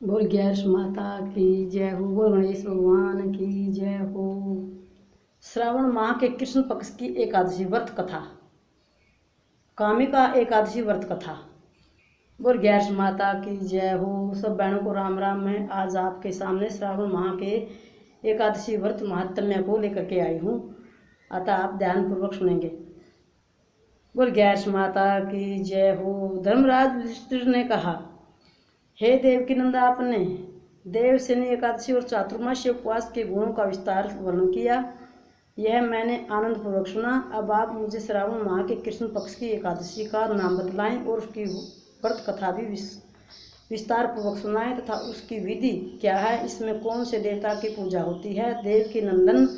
बोल गैस माता की जय हो। बोल गणेश भगवान की जय हो। श्रावण माह के कृष्ण पक्ष की एकादशी व्रत कथा, कामिका एकादशी व्रत कथा। बोल गैस माता की जय हो। सब बहनों को राम राम। मैं आज आपके सामने श्रावण माह के एकादशी व्रत महात्म्य को लेकर के आई हूँ, अतः आप ध्यानपूर्वक सुनेंगे। बोल गैस माता की जय हो। धर्मराज युधिष्ठिर ने कहा, हे देव की नंदा, आपने देवसेनी एकादशी और चातुर्मास्य उपवास के गुणों का विस्तार वर्णन किया, यह मैंने आनंद पूर्वक सुना। अब आप मुझे श्रावण माह के कृष्ण पक्ष की एकादशी का नाम बतलाएं और उसकी व्रत कथा भी विस्तार पूर्वक सुनाएं तथा उसकी विधि क्या है, इसमें कौन से देवता की पूजा होती है। देव की नंदन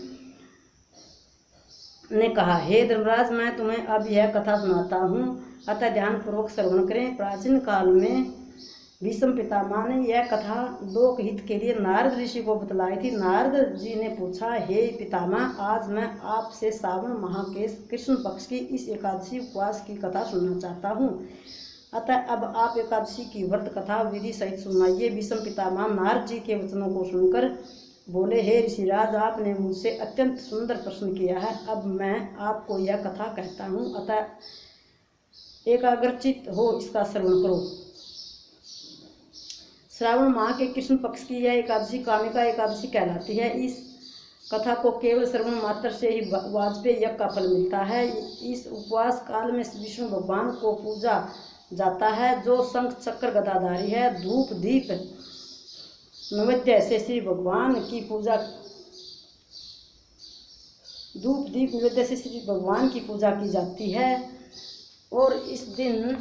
ने कहा, हे धर्मराज, मैं तुम्हें अब यह कथा सुनाता हूँ, अतः ध्यान पूर्वक श्रवण करें। प्राचीन काल में भीष्म पितामह ने यह कथा लोक हित के लिए नारद ऋषि को बतलाई थी। नारद जी ने पूछा, हे पितामह, आज मैं आपसे श्रावण माह के कृष्ण पक्ष की इस एकादशी उपवास की कथा सुनना चाहता हूँ, अतः अब आप एकादशी की व्रत कथा विधि सहित सुनाइए। भीष्म पितामह नारद जी के वचनों को सुनकर बोले, हे ऋषिराज, आपने मुझसे अत्यंत सुंदर प्रश्न किया है। अब मैं आपको यह कथा कहता हूँ, अतः एकाग्रचित हो इसका श्रवण करो। श्रावण माह के कृष्ण पक्ष की यह एकादशी कामिका एकादशी कहलाती है। इस कथा को केवल श्रवण मात्र से ही वाजपेयी यज्ञ का फल मिलता है। इस उपवास काल में विष्णु भगवान को पूजा जाता है, जो शंख चक्र गदाधारी है। धूप दीप नैवेद्य से श्री भगवान की पूजा की जाती है और इस दिन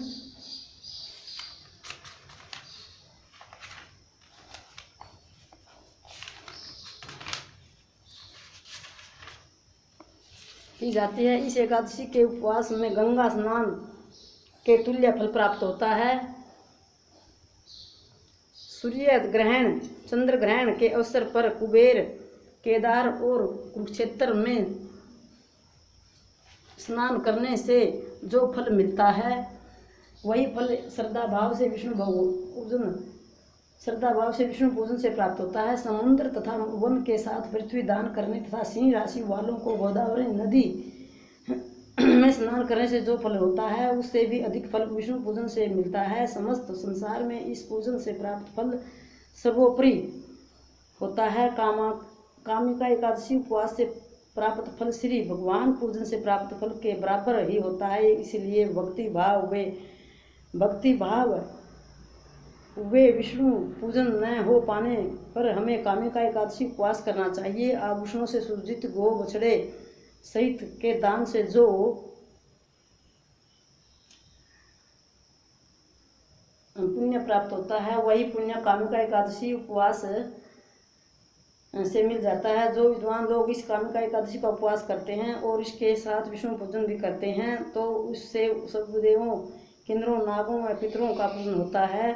की जाती है। इस एकादशी के उपवास में गंगा स्नान के तुल्य फल प्राप्त होता है। सूर्य ग्रहण, चंद्र ग्रहण के अवसर पर कुबेर, केदार और कुरुक्षेत्र में स्नान करने से जो फल मिलता है, वही फल श्रद्धा भाव से विष्णु पूजन से प्राप्त होता है। समुद्र तथा वन के साथ पृथ्वी दान करने तथा सिंह राशि वालों को गोदावरी नदी में स्नान करने से जो फल होता है, उससे भी अधिक फल विष्णु पूजन से मिलता है। समस्त संसार में इस पूजन से प्राप्त फल सर्वोपरि होता है। कामिका एकादशी उपवास से प्राप्त फल श्री भगवान पूजन से प्राप्त फल के बराबर ही होता है। इसलिए भक्ति भाव वे विष्णु पूजन न हो पाने पर हमें कामिका एकादशी उपवास करना चाहिए। आभूषणों से सुसज्जित गो बछड़े सहित के दान से जो पुण्य प्राप्त होता है, वही पुण्य कामिका एकादशी उपवास से मिल जाता है। जो विद्वान लोग इस कामिका एकादशी का उपवास करते हैं और इसके साथ विष्णु पूजन भी करते हैं, तो उससे सर्वदेवों, किन्नरों, नागों व पितरों का पूजन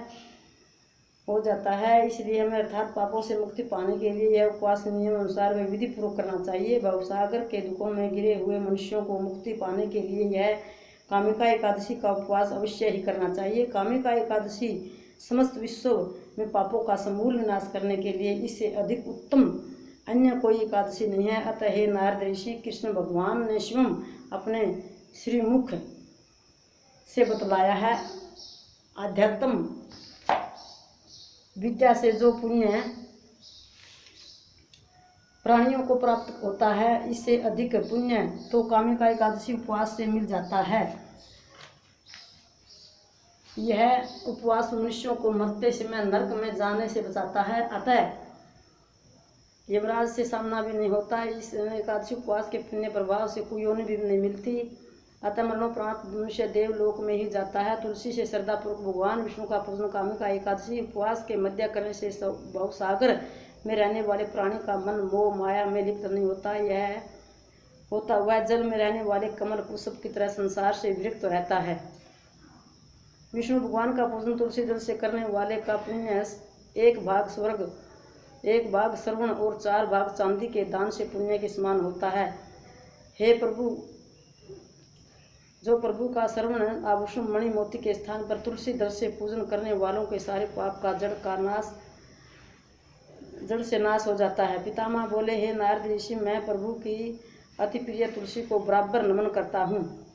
हो जाता है। इसलिए हमें अर्थात पापों से मुक्ति पाने के लिए यह उपवास नियम अनुसार व विधि पूर्वक करना चाहिए। भवसागर के दुखों में गिरे हुए मनुष्यों को मुक्ति पाने के लिए यह कामिका एकादशी का उपवास अवश्य ही करना चाहिए। कामिका एकादशी समस्त विश्व में पापों का समूल विनाश करने के लिए इससे अधिक उत्तम अन्य कोई एकादशी नहीं है। अतः हे नारद ऋषि, कृष्ण भगवान ने स्वयं अपने श्रीमुख से बतलाया है। आध्यात्म विद्या से जो पुण्य प्राणियों को प्राप्त होता है, इससे अधिक पुण्य तो कामिका एकादशी उपवास से मिल जाता है। यह उपवास मनुष्यों को मरते समय नरक में जाने से बचाता है, अतः यमराज से सामना भी नहीं होता। इस एकादशी उपवास के पुण्य प्रभाव से कोई योनि भी नहीं मिलती, अतः मरणोपरांत मनुष्य देवलोक में ही जाता है। तुलसी से श्रद्धापूर्वक भगवान विष्णु का पूजन कामिका एकादशी उपवास के मध्य करने से भवसागर में रहने वाले प्राणी का मन मोह माया में लिप्त नहीं होता। वह जल में रहने वाले कमल पुष्प की तरह संसार से विरक्त रहता है। विष्णु भगवान का पूजन तुलसी जल से करने वाले का पुण्य 1 भाग स्वर्ग, 1 भाग श्रवण और 4 भाग चांदी के दान से पुण्य के समान होता है। हे प्रभु, जो प्रभु का श्रवण आभूषण मणि मोती के स्थान पर तुलसी दल से पूजन करने वालों के सारे पाप का जड़ का नाश जड़ से नाश हो जाता है। पितामह बोले, हे नारद ऋषि, मैं प्रभु की अति प्रिय तुलसी को बराबर नमन करता हूँ।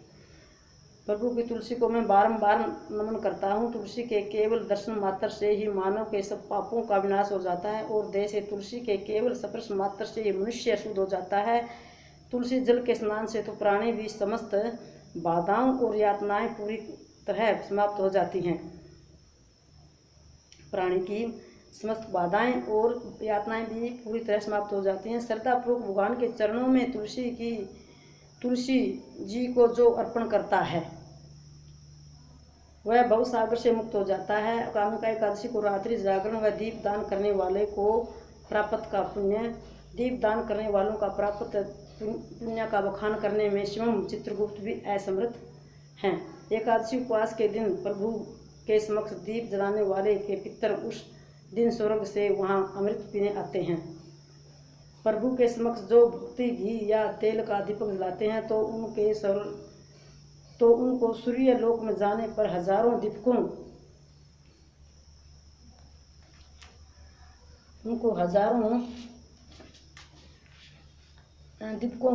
प्रभु की तुलसी को मैं बारंबार नमन करता हूँ। तुलसी के केवल दर्शन मात्र से ही मानव के सब पापों का विनाश हो जाता है और देह से तुलसी के केवल स्पर्श मात्र से ही मनुष्य शुद्ध हो जाता है। तुलसी जल के स्नान से तो प्राणी भी समस्त बाधाओं और यातनाएं पूरी तरह समाप्त हो जाती हैं। प्राणी की समस्त बाधाएं और यातनाएं भी पूरी तरह समाप्त हो जाती हैं। श्रद्धापूर्वक भगवान के चरणों में तुलसी जी को जो अर्पण करता है वह भवसागर से मुक्त हो जाता है। कामिका एकादशी को रात्रि जागरण व दीप दान करने वाले को प्राप्त का पुण्य, दीप दान करने वालों का प्राप्त पुण्य का बखान करने में शिवम चित्रगुप्त भी असमर्थ हैं। एकादशी उपवास के दिन प्रभु के समक्ष दीप जलाने वाले के पितर उस दिन स्वर्ग से वहां अमृत पीने आते हैं। प्रभु के समक्ष जो भक्ति घी या तेल का दीपक जलाते हैं तो उनको सूर्य लोक में जाने पर हजारों दीपकों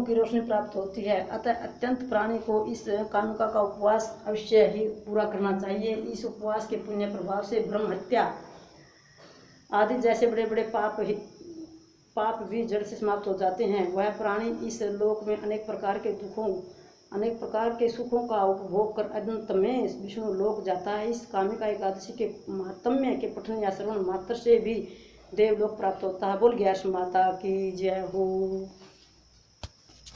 की रोशनी प्राप्त होती है। अतः अत्यंत प्राणी को इस कानुका का उपवास अवश्य ही पूरा करना चाहिए। इस उपवास के पुण्य प्रभाव से ब्रह्म हत्या आदि जैसे बड़े बड़े पाप भी जड़ से समाप्त हो जाते हैं। वह प्राणी इस लोक में अनेक प्रकार के सुखों का उपभोग कर अंत में विष्णु लोक जाता है। इस कामिका एकादशी के महात्म्य के पठन या श्रवण मात्र से भी देवलोक प्राप्त होता है। बोल गया माता की जय हो।